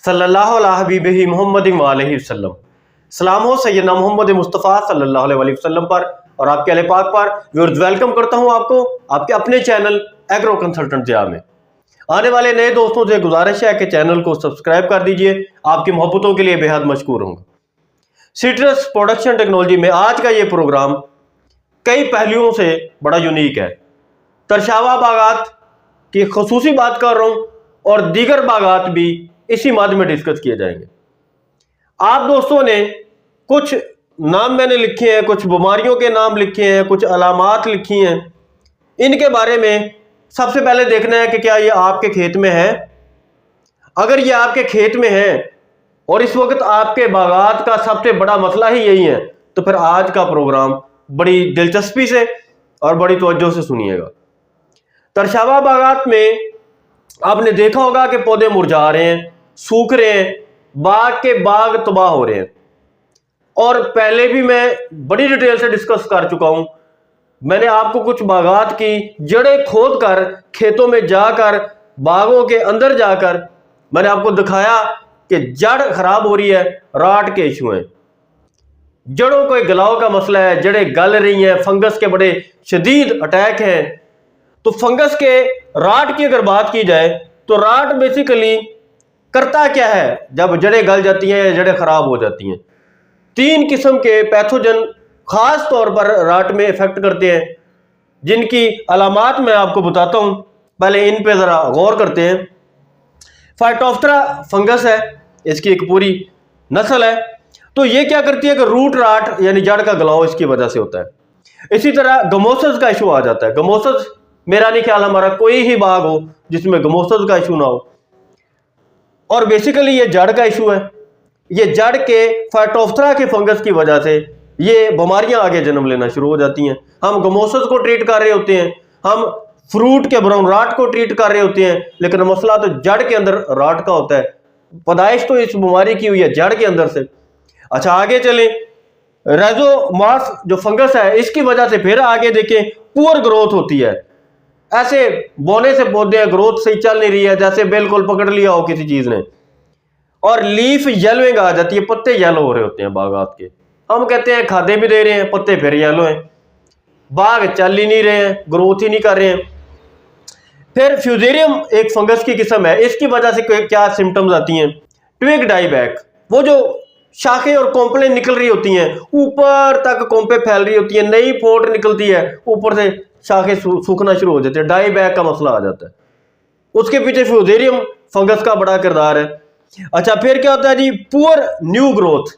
सल्लल्लाहु अलैहि हबीबिही मुहम्मदिन व अलैहि वसल्लम। सलाम हो सैयदना मोहम्मद मुस्तफ़ा सल्लल्लाहु अलैहि वसल्लम पर और आपके अहले पाक पर। व्यूअर्स, वेलकम करता हूं आपको आपके अपने चैनल एग्रो कंसल्टेंट ज़िया में। आने वाले नए दोस्तों से गुजारिश है कि चैनल को सब्सक्राइब कर दीजिए। आपकी मोहब्बतों के लिए बेहद मशकूर हूँ। सिट्रस प्रोडक्शन टेक्नोलॉजी में आज का ये प्रोग्राम कई पहलुओं से बड़ा यूनिक है। तरशावा बागात की खसूसी बात कर रहा हूँ और दीगर बागात भी इसी माध्यम में डिस्कस किए जाएंगे। आप दोस्तों ने कुछ नाम मैंने लिखे हैं, कुछ बीमारियों के नाम लिखे हैं, कुछ अलामात लिखी हैं। इनके बारे में सबसे पहले देखना है कि क्या ये आपके खेत में है। अगर ये आपके खेत में है और इस वक्त आपके बागात का सबसे बड़ा मसला ही यही है, तो फिर आज का प्रोग्राम बड़ी दिलचस्पी से और बड़ी तवज्जो से सुनिएगा। तरशावा बागात में आपने देखा होगा कि पौधे मुरझा रहे हैं, सूख रहे हैं, बाग के बाग तबाह हो रहे हैं। और पहले भी मैं बड़ी डिटेल से डिस्कस कर चुका हूं। मैंने आपको कुछ बागात की जड़ें खोद कर खेतों में जाकर बागों के अंदर जाकर मैंने आपको दिखाया कि जड़ खराब हो रही है, राट के इशू हैं, जड़ों को गलाव का मसला है, जड़ें गल रही हैं, फंगस के बड़े शदीद अटैक हैं। तो फंगस के राट की अगर बात की जाए तो राट बेसिकली करता क्या है जब जड़ें गल जाती हैं या जड़ें खराब हो जाती हैं। 3 किस्म के पैथोजन खास तौर पर राट में इफेक्ट करते हैं, जिनकी अलामात मैं आपको बताता हूं। पहले इन पे जरा गौर करते हैं। फाइटोप्थेरा फंगस है, इसकी एक पूरी नस्ल है। तो ये क्या करती है कि रूट राट यानी जड़ का गलाव इसकी वजह से होता है। इसी तरह गमोसस का इशू आ जाता है। गमोसस, मेरा नहीं ख्याल हमारा कोई ही बाग हो जिसमें गमोसस का इशू ना हो। और बेसिकली ये जड़ का इशू है। ये जड़ के फाइटोप्थेरा के फंगस की वजह से ये बीमारियां आगे जन्म लेना शुरू हो जाती हैं। हम गमोसस को ट्रीट कर रहे होते हैं, हम फ्रूट के ब्राउन राट को ट्रीट कर रहे होते हैं, लेकिन मसला तो जड़ के अंदर राट का होता है। पैदाइश तो इस बीमारी की हुई है जड़ के अंदर से। अच्छा, आगे चलें। रेजोमास जो फंगस है, इसकी वजह से फिर आगे देखें पुअर ग्रोथ होती है। ऐसे बोने से पौधे ग्रोथ सही चल नहीं रही है, जैसे बिल्कुल पकड़ लिया हो किसी चीज ने। और लीफ येलोइंग आ जाती है, पत्ते येलो हो रहे होते हैं बागात के। हम कहते हैं खादे भी दे रहे हैं, पत्ते फिर येलो हैं, बाग चल ही नहीं रहे हैं, ग्रोथ ही नहीं कर रहे हैं। फिर फ्यूजेरियम एक फंगस की किस्म है, इसकी वजह से क्या सिम्टम्स आती हैं। ट्विग डाईबैक, वो जो शाखें और कोंपलें निकल रही होती हैं, ऊपर तक कोंपे फैल रही होती है, नई फोट निकलती है, ऊपर से शाखें सूखना शुरू हो जाती है, डाई बैक का मसला आ जाता है। उसके पीछे फ्यूजेरियम फंगस का बड़ा किरदार है। अच्छा, फिर क्या होता है जी, पुअर न्यू ग्रोथ,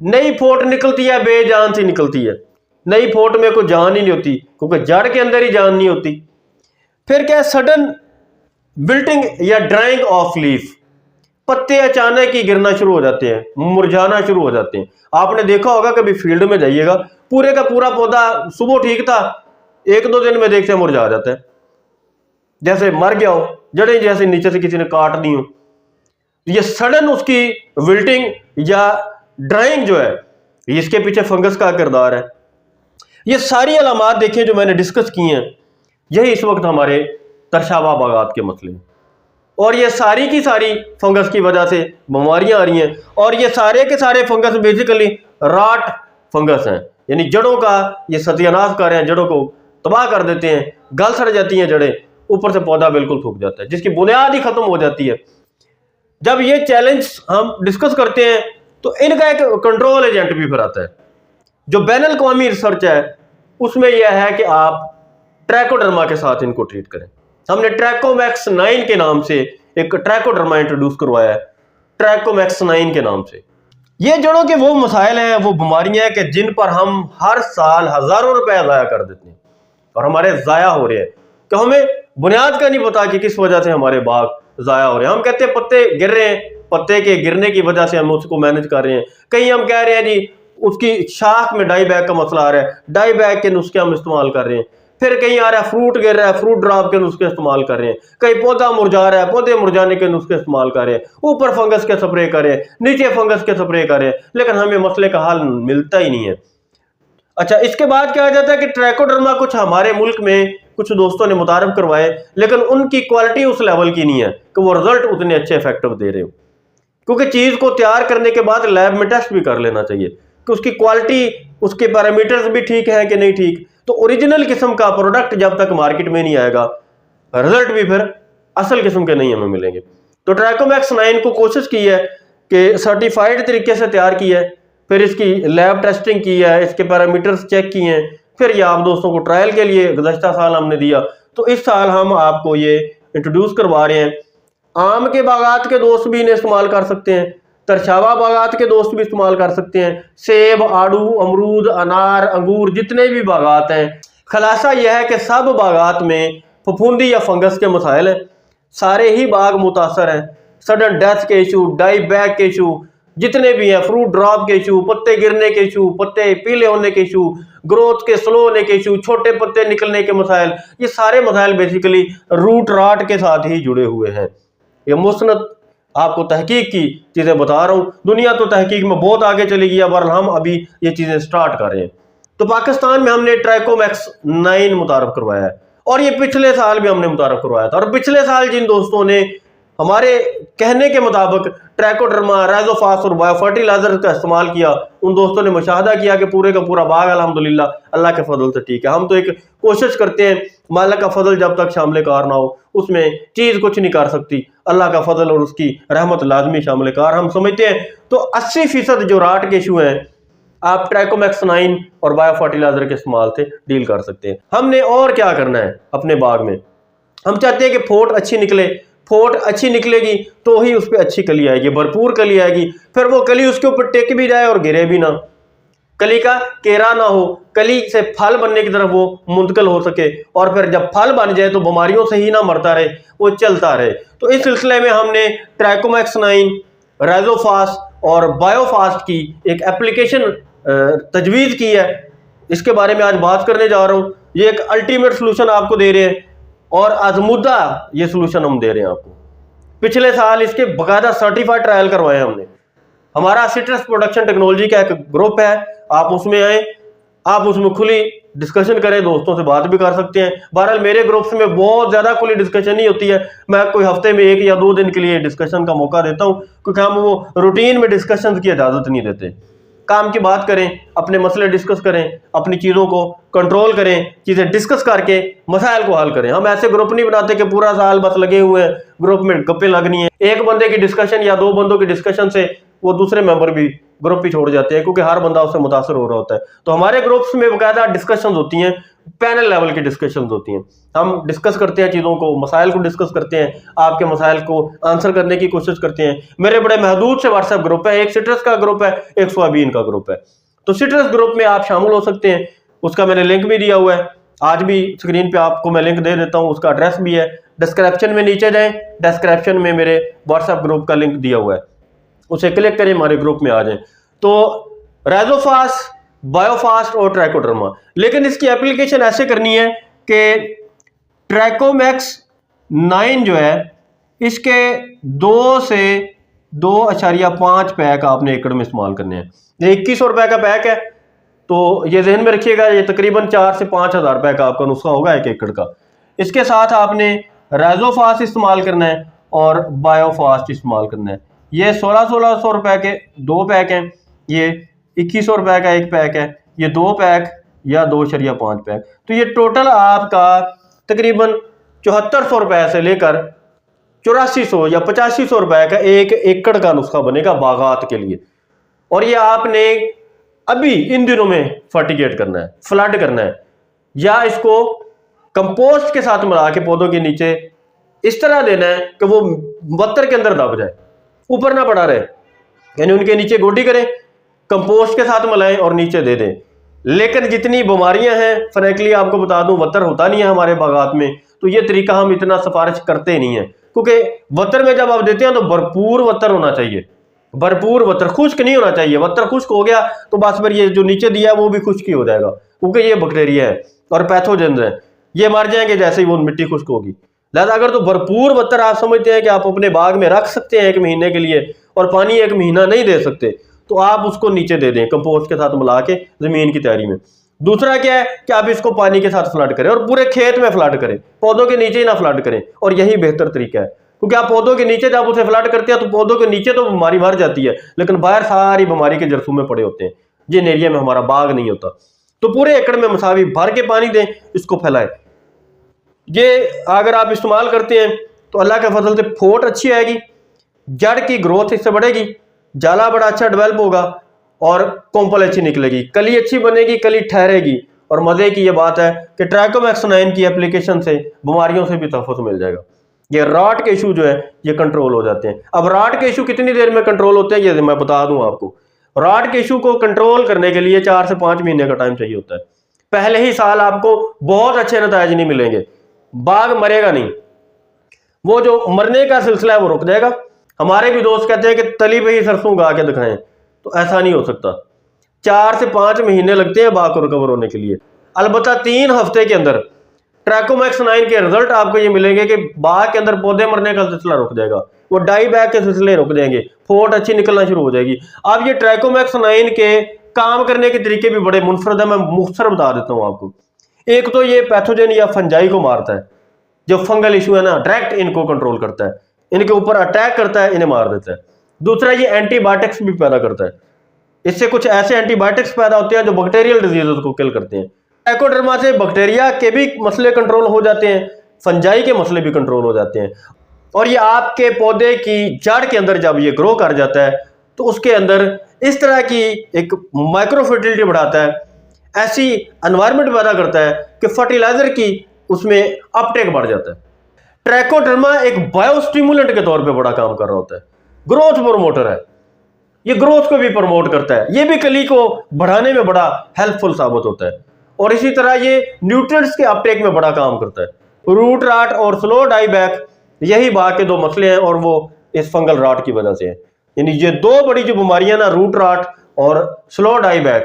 नई फोट निकलती है, बेजान सी निकलती है। नई फोट में कोई जान ही नहीं होती, क्योंकि जड़ के अंदर ही जान नहीं होती। फिर क्या, सडन विल्टिंग या ड्राइंग ऑफ लीफ, पत्ते अचानक ही गिरना शुरू हो जाते हैं, मुरझाना शुरू हो जाते हैं। आपने देखा होगा, कभी फील्ड में जाइएगा, पूरे का पूरा पौधा सुबह ठीक था, 1-2 दिन में देखते हैं मुरझा जाता है, जैसे मर गया हो, जड़ें जैसे नीचे से किसी ने काट दी हो। ये सडन उसकी विल्टिंग या ड्राइंग जो है, इसके पीछे फंगस का किरदार है। ये सारी अलामात देखें जो मैंने डिस्कस की हैं, यही इस वक्त हमारे तरशावा बागात के मसले हैं। और ये सारी की सारी फंगस की वजह से बीमारियां आ रही हैं। और ये सारे के सारे फंगस बेसिकली राट फंगस हैं, यानी जड़ों का ये सत्यानाश कर रहे हैं, जड़ों को तबाह कर देते हैं, गल सड़ जाती हैं जड़ें, ऊपर से पौधा बिल्कुल सूख जाता है, जिसकी बुनियाद ही खत्म हो जाती है। जब ये चैलेंज हम डिस्कस करते हैं तो इनका एक कंट्रोल एजेंट भी फिर आता है। जो बैनुल अक़वामी रिसर्च है उसमें यह है कि आप ट्राइकोडर्मा के साथ इनको ट्रीट करें। हमने ट्रैकोमैक्स 9 के नाम से एक ट्राइकोडर्मा इंट्रोड्यूस करवाया है, ट्रैकोमैक्स 9 के नाम से। ये जड़ों के वो मसाइल हैं, वो बीमारियां हैं कि जिन पर हम हर साल हजारों रुपए ज़ाया कर देते हैं और हमारे ज़ाया हो रहे हैं, कि हमें बुनियाद का नहीं पता कि किस वजह से हमारे बाग ज़ाया हो रहे हैं। हम कहते हैं पत्ते गिर रहे हैं, पत्ते के गिरने की वजह से हम उसको मैनेज कर रहे हैं। कहीं हम कह रहे हैं जी उसकी शाख में डाई बैक का मसला आ रहा है, डाई बैक के नुस्खे हम इस्तेमाल कर रहे हैं। फिर कहीं आ रहा है फ्रूट गिर रहा है, फ्रूट ड्रॉप के नुस्खे इस्तेमाल कर रहे हैं। कहीं पौधा मुरझा रहा है, पौधे मुरझाने के नुस्खे इस्तेमाल कर रहे हैं। ऊपर फंगस के स्प्रे करें, नीचे फंगस के स्प्रे करें, लेकिन हमें मसले का हल मिलता ही नहीं है। अच्छा, इसके बाद क्या आ जाता है कि ट्राइकोडर्मा कुछ हमारे मुल्क में कुछ दोस्तों ने मुतारफ करवाए, लेकिन उनकी क्वालिटी उस लेवल की नहीं है कि वो रिजल्ट उतने अच्छे इफेक्टिव दे रहे हो। क्योंकि चीज़ को तैयार करने के बाद लैब में टेस्ट भी कर लेना चाहिए कि उसकी क्वालिटी, उसके पैरामीटर्स भी ठीक है कि नहीं ठीक। तो ओरिजिनल किस्म का प्रोडक्ट जब तक मार्केट में नहीं आएगा, रिजल्ट भी फिर असल किस्म के नहीं हमें मिलेंगे। तो ट्रैकोमैक्स 9 को कोशिश की है कि सर्टिफाइड तरीके से तैयार की है, फिर इसकी लैब टेस्टिंग की है, इसके पैरामीटर्स चेक किए हैं, फिर ये आप दोस्तों को ट्रायल के लिए गुज़श्ता साल हमने दिया। तो इस साल हम आपको ये इंट्रोड्यूस करवा रहे हैं। आम के बागात के दोस्त भी इन्हें इस्तेमाल कर सकते हैं, तरछावा बागात के दोस्त भी इस्तेमाल कर सकते हैं, सेब, आड़ू, अमरूद, अनार, अंगूर, जितने भी बागात हैं। खलासा यह है कि सब बागात में फफूंदी या फंगस के मसाइल हैं, सारे ही बाग मुतासर हैं। सडन डेथ के इशू, डाई बैक के इशू जितने भी हैं, फ्रूट ड्रॉप के इशू, पत्ते गिरने के इशू, पत्ते पीले होने के इशू, ग्रोथ के स्लो होने के इशू, छोटे पत्ते निकलने के मसाइल, ये सारे मसाइल बेसिकली रूट राट के साथ ही जुड़े हुए हैं। ये मुस्नद आपको तहकीक की चीज़ें बता रहा हूँ। दुनिया तो तहकीक में बहुत आगे चली गई है, पर हम अभी ये चीज़ें स्टार्ट कर रहे हैं। तो पाकिस्तान में हमने ट्रैकोमैक्स 9 मुतारफ करवाया है, और ये पिछले साल भी हमने मुतारफ करवाया था। और पिछले साल जिन दोस्तों ने हमारे कहने के मुताबिक ट्रैकोडर्मा, राइजोफास और बायो फर्टिलाइजर का इस्तेमाल किया, उन दोस्तों ने मुशाहदा किया कि पूरे का पूरा बाग अल्हम्दुलिल्लाह अल्लाह के फजल से ठीक है। हम तो एक कोशिश करते हैं, मालिक का फजल जब तक शामिल कार ना हो उसमें चीज़ कुछ नहीं कर सकती। अल्लाह का फजल और उसकी रहमत लाजमी शामिल कार हम समझते हैं। तो 80% जो राट के इशू हैं आप ट्रैकोमैक्स 9 और बायो फर्टिलाइजर के इस्तेमाल से डील कर सकते हैं। हमने और क्या करना है अपने बाग में, हम चाहते हैं कि फोट अच्छी निकले। फोट अच्छी निकलेगी तो ही उस पर अच्छी कली आएगी, भरपूर कली आएगी। फिर वो कली उसके ऊपर टेक भी जाए और गिरे भी ना, कली का केरा ना हो, कली से फल बनने की तरफ वो मुंतकिल हो सके, और फिर जब फल बन जाए तो बीमारियों से ही ना मरता रहे, वो चलता रहे। तो इस सिलसिले में हमने ट्रैकोमैक्स 9, राइजोफास और बायोफास्ट की एक एप्लीकेशन तजवीज़ की है। इसके बारे में आज बात करने जा रहा हूँ। ये एक अल्टीमेट सोल्यूशन आपको दे रहे हैं, और आजमुदा ये सोल्यूशन हम दे रहे हैं आपको। पिछले साल इसके बाकायदा सर्टिफाइड ट्रायल करवाए हमने। हमारा सिट्रस प्रोडक्शन टेक्नोलॉजी का एक ग्रुप है, आप उसमें आए, आप उसमें खुली डिस्कशन करें, दोस्तों से बात भी कर सकते हैं। बहरहाल मेरे ग्रुप्स में बहुत ज़्यादा खुली डिस्कशन नहीं होती है, मैं कोई हफ्ते में 1 या 2 दिन के लिए डिस्कशन का मौका देता हूँ, क्योंकि हम वो रूटीन में डिस्कशन की इजाज़त नहीं देते। काम की बात करें, अपने मसले डिस्कस करें, अपनी चीज़ों को कंट्रोल करें, चीज़ें डिस्कस करके मसाइल को हल करें। हम ऐसे ग्रुप नहीं बनाते कि पूरा साल बस लगे हुए हैं ग्रुप में गप्पे लगनी है। एक बंदे की डिस्कशन या 2 बंदों की डिस्कशन से वो दूसरे मेंबर भी ग्रुप ही छोड़ जाते हैं, क्योंकि हर बंदा उससे मुतासर हो रहा होता है। तो हमारे ग्रुप्स में बाकायदा डिस्कशन होती हैं, पैनल लेवल की डिस्कशन होती हैं। हम डिस्कस करते हैं चीज़ों को, मसाइल को डिस्कस करते हैं, आपके मसाइल को आंसर करने की कोशिश करते हैं। मेरे बड़े महदूद से व्हाट्सएप ग्रुप है, एक सिट्रस का ग्रुप है, एक सोयाबीन का ग्रुप है। तो सिट्रस ग्रुप में आप शामिल हो सकते हैं, उसका मैंने लिंक भी दिया हुआ है, आज भी स्क्रीन पे आपको मैं लिंक दे देता हूँ, उसका एड्रेस भी है। डिस्क्रिप्शन में नीचे जाएं, डिस्क्रिप्शन में मेरे व्हाट्सएप ग्रुप का लिंक दिया हुआ है, उसे क्लिक करें, हमारे ग्रुप में आ जाएं। तो राइजोफास, बायोफास्ट और ट्रैकोडर्मा, लेकिन इसकी एप्लीकेशन ऐसे करनी है कि ट्रैकोमैक्स 9 जो है इसके 2 से 2.5 पैक आपने एकड़ में इस्तेमाल करने हैं। ये 2100 रुपए का पैक है, तो ये जहन में रखिएगा, ये तकरीबन 4 से 5 हज़ार रुपए का आपका नुस्खा होगा 1 एकड़ का। इसके साथ आपने राइजोफास्ट इस्तेमाल करना है और बायोफास्ट इस्तेमाल करना है। ये 1600 रुपए के 2 पैक हैं, ये 2100 रुपए का 1 पैक है, ये 2 पैक या 2.5 पैक। तो ये टोटल आपका तकरीबन 7400 रुपए से लेकर 8400 या 8500 रुपए का 1 एकड़ का नुस्खा बनेगा बागात के लिए। और ये आपने अभी इन दिनों में फर्टिगेट करना है, फ्लड करना है, या इसको कंपोस्ट के साथ मिला के पौधों के नीचे इस तरह देना है कि वो बत्तर के अंदर दब जाए, ऊपर ना पड़ा रहे, यानी उनके नीचे गोडी करें, कंपोस्ट के साथ मिलाएं और नीचे दे दें। लेकिन जितनी बीमारियां हैं, फ्रैंकली आपको बता दूं, वत्तर होता नहीं है हमारे बागात में, तो ये तरीका हम इतना सिफारिश करते नहीं है, क्योंकि वत्तर में जब आप देते हैं तो भरपूर वत्तर होना चाहिए, भरपूर वत्तर, खुश्क नहीं होना चाहिए। वत्तर खुश्क हो गया तो बस फिर ये जो नीचे दिया है वो भी खुश्क ही हो जाएगा, क्योंकि ये बैक्टीरिया है और पैथोजेंस है, ये मर जाएंगे जैसे ही वो मिट्टी खुश्क होगी। लिहाजा अगर तो भरपूर वत्तर आप समझते हैं कि आप अपने बाग में रख सकते हैं 1 महीने के लिए, और पानी 1 महीना नहीं दे सकते, तो आप उसको नीचे दे दें कंपोस्ट के साथ मिला के जमीन की तैयारी में। दूसरा क्या है कि आप इसको पानी के साथ फ्लड करें और पूरे खेत में फ्लड करें, पौधों के नीचे ही ना फ्लड करें, और यही बेहतर तरीका है। क्योंकि आप पौधों के नीचे जब उसे फ्लड करते हैं तो पौधों के नीचे तो बीमारी मर जाती है, लेकिन बाहर सारी बीमारी के जरसूमे पड़े होते हैं जिन एरिया में हमारा बाग नहीं होता। तो पूरे एकड़ में मसावी भर के पानी दें, इसको फैलाएं। ये अगर आप इस्तेमाल करते हैं तो अल्लाह के फजल से फोट अच्छी आएगी, जड़ की ग्रोथ इससे बढ़ेगी, जाला बड़ा अच्छा डेवलप होगा और कोंपल अच्छी निकलेगी, कली अच्छी बनेगी, कली ठहरेगी। और मजे की ये बात है कि ट्राइकोमैक्स 9 की एप्लीकेशन से बीमारियों से भी तहफ़्फ़ुज़ मिल जाएगा। ये राट के इशू जो है ये कंट्रोल हो जाते हैं। अब राट के इशू कितनी देर में कंट्रोल होते हैं ये मैं बता दूं आपको। राट के इशू को कंट्रोल करने के लिए 4 से 5 महीने का टाइम चाहिए होता है। पहले ही साल आपको बहुत अच्छे नतीजे नहीं मिलेंगे, बाग मरेगा नहीं, वो जो मरने का सिलसिला है वो रुक जाएगा। हमारे भी दोस्त कहते हैं कि तली पे ही सरसों उगा के दिखाएं, तो ऐसा नहीं हो सकता। 4 से 5 महीने लगते हैं बाग को रिकवर होने के लिए। अलबत्ता 3 हफ्ते के अंदर ट्राइकोमैक्स 9 के रिजल्ट आपको ये मिलेंगे कि बाग के अंदर पौधे मरने का सिलसिला रुक जाएगा, वो डाई बैक के सिलसिले रुक जाएंगे, फोट अच्छी निकलना शुरू हो जाएगी। अब ये ट्राइकोमैक्स 9 के काम करने के तरीके भी बड़े मुनफरद है, मैं मुख्तसर बता देता हूँ आपको। एक तो ये पैथोजन या फंजाई को मारता है, जो फंगल इशू है ना डायरेक्ट इनको कंट्रोल करता है, इनके ऊपर अटैक करता है, इन्हें मार देता है। दूसरा ये एंटीबायोटिक्स भी पैदा करता है, इससे कुछ ऐसे एंटीबायोटिक्स पैदा होते हैं जो बैक्टीरियल डिजीज को किल करते हैं। ट्राइकोडर्मा से बैक्टीरिया के भी मसले कंट्रोल हो जाते हैं, फंजाई के मसले भी कंट्रोल हो जाते हैं। और ये आपके पौधे की जड़ के अंदर जब ये ग्रो कर जाता है तो उसके अंदर इस तरह की एक माइक्रो फर्टिलिटी बढ़ाता है, ऐसी एनवायरनमेंट पैदा करता है कि फर्टिलाइजर की उसमें अपटेक बढ़ जाता है। ट्राइकोडर्मा एक बायोस्टिमुलेंट के तौर पे बड़ा काम कर रहा होता है, ग्रोथ प्रोमोटर है, ये ग्रोथ को भी प्रमोट करता है, ये भी कली को बढ़ाने में बड़ा हेल्पफुल साबित होता है। और इसी तरह ये न्यूट्रिएंट्स के अपटेक में बड़ा काम करता है। रूट राट और स्लो डाई बैक यही बाग के 2 मसले हैं और वो इस फंगल राट की वजह से है। यानी ये 2 बड़ी जो बीमारियां ना, रूट राट और स्लो डाई बैक,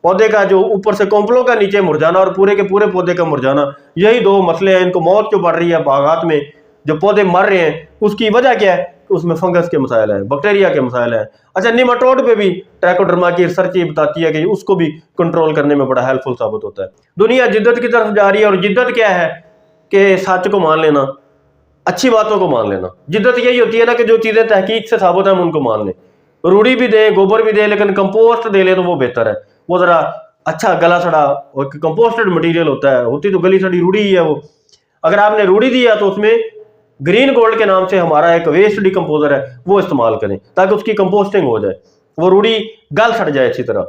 पौधे का जो ऊपर से कोंपलों का नीचे मुरझाना और पूरे के पूरे पौधे का मुरझाना, यही 2 मसले हैं। इनको मौत क्यों बढ़ रही है बागात में, जो पौधे मर रहे हैं उसकी वजह क्या है? उसमें फंगस के मसाइल हैं, बैक्टीरिया के मसाइल हैं। अच्छा, निमाटोड पे भी ट्राइकोडर्मा की रिसर्च ये बताती है कि उसको भी कंट्रोल करने में बड़ा हेल्पफुल साबित होता है। दुनिया जिद्दत की तरफ जा रही है और जिद्दत क्या है कि सच को मान लेना, अच्छी बातों को मान लेना। जिद्दत यही होती है ना कि जो चीजें तहकीक से साबित है हम उनको मान लें, रूढ़ी भी दें, गोबर भी दें, लेकिन कंपोस्ट दे ले तो वो बेहतर है। वो जरा अच्छा गला सड़ा और कंपोस्टेड मटेरियल होता है, होती तो गली सड़ी रूढ़ी ही है वो। अगर आपने रूढ़ी दी है तो उसमें ग्रीन गोल्ड के नाम से हमारा एक वेस्ट डिकम्पोजर है, वो इस्तेमाल करें ताकि उसकी कंपोस्टिंग हो जाए, वो रूढ़ी गल सड़ जाए अच्छी तरह।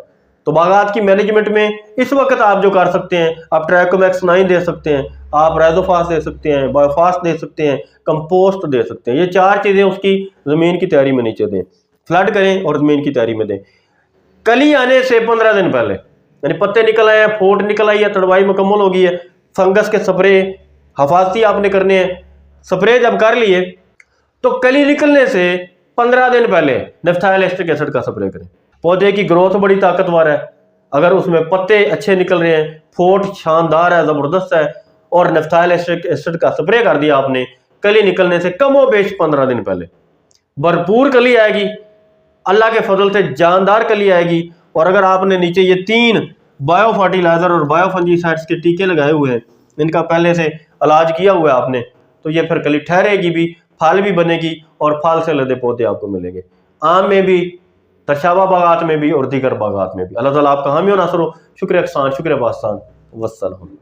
तो बागात की मैनेजमेंट में इस वक्त आप जो कर सकते हैं, आप ट्राइकोमैक्स 9 दे सकते हैं, आप राइजोफास दे सकते हैं, बायोफास दे सकते हैं, कंपोस्ट दे सकते हैं। ये 4 चीजें उसकी जमीन की तैयारी में नीचे दें, फ्लड करें और जमीन की तैयारी में दें। कली आने से 15 दिन पहले, यानी पत्ते निकल आए हैं, फोट निकल आई है, तड़वाई मुकम्मल हो गई है, फंगस के स्प्रे हफाजती आपने करने हैं। स्प्रे जब कर लिए तो कली निकलने से 15 दिन पहले नेफ्थाइल एस्टिक एसिड का स्प्रे करें। पौधे की ग्रोथ बड़ी ताकतवर है, अगर उसमें पत्ते अच्छे निकल रहे हैं, फोट शानदार है, जबरदस्त है, और नेफ्थाइल एस्टिक एसिड का स्प्रे कर दिया आपने कली निकलने से कमोबेश 15 दिन पहले, भरपूर कली आएगी, अल्लाह के फजल से जानदार कली आएगी। और अगर आपने नीचे ये 3 बायो फर्टिलाइजर और बायो फंजीसाइड्स के टीके लगाए हुए हैं, इनका पहले से इलाज किया हुआ है आपने, तो ये फिर कली ठहरेगी भी, फल भी बनेगी और फल से लदे पौधे आपको मिलेंगे, आम में भी, तशाबा बागात में भी और दीगर बागात में भी। अल्लाह ताला आपका हामी और नासर हो। शुक्र एहसान, शुक्र बास्तान, वस्सलाम।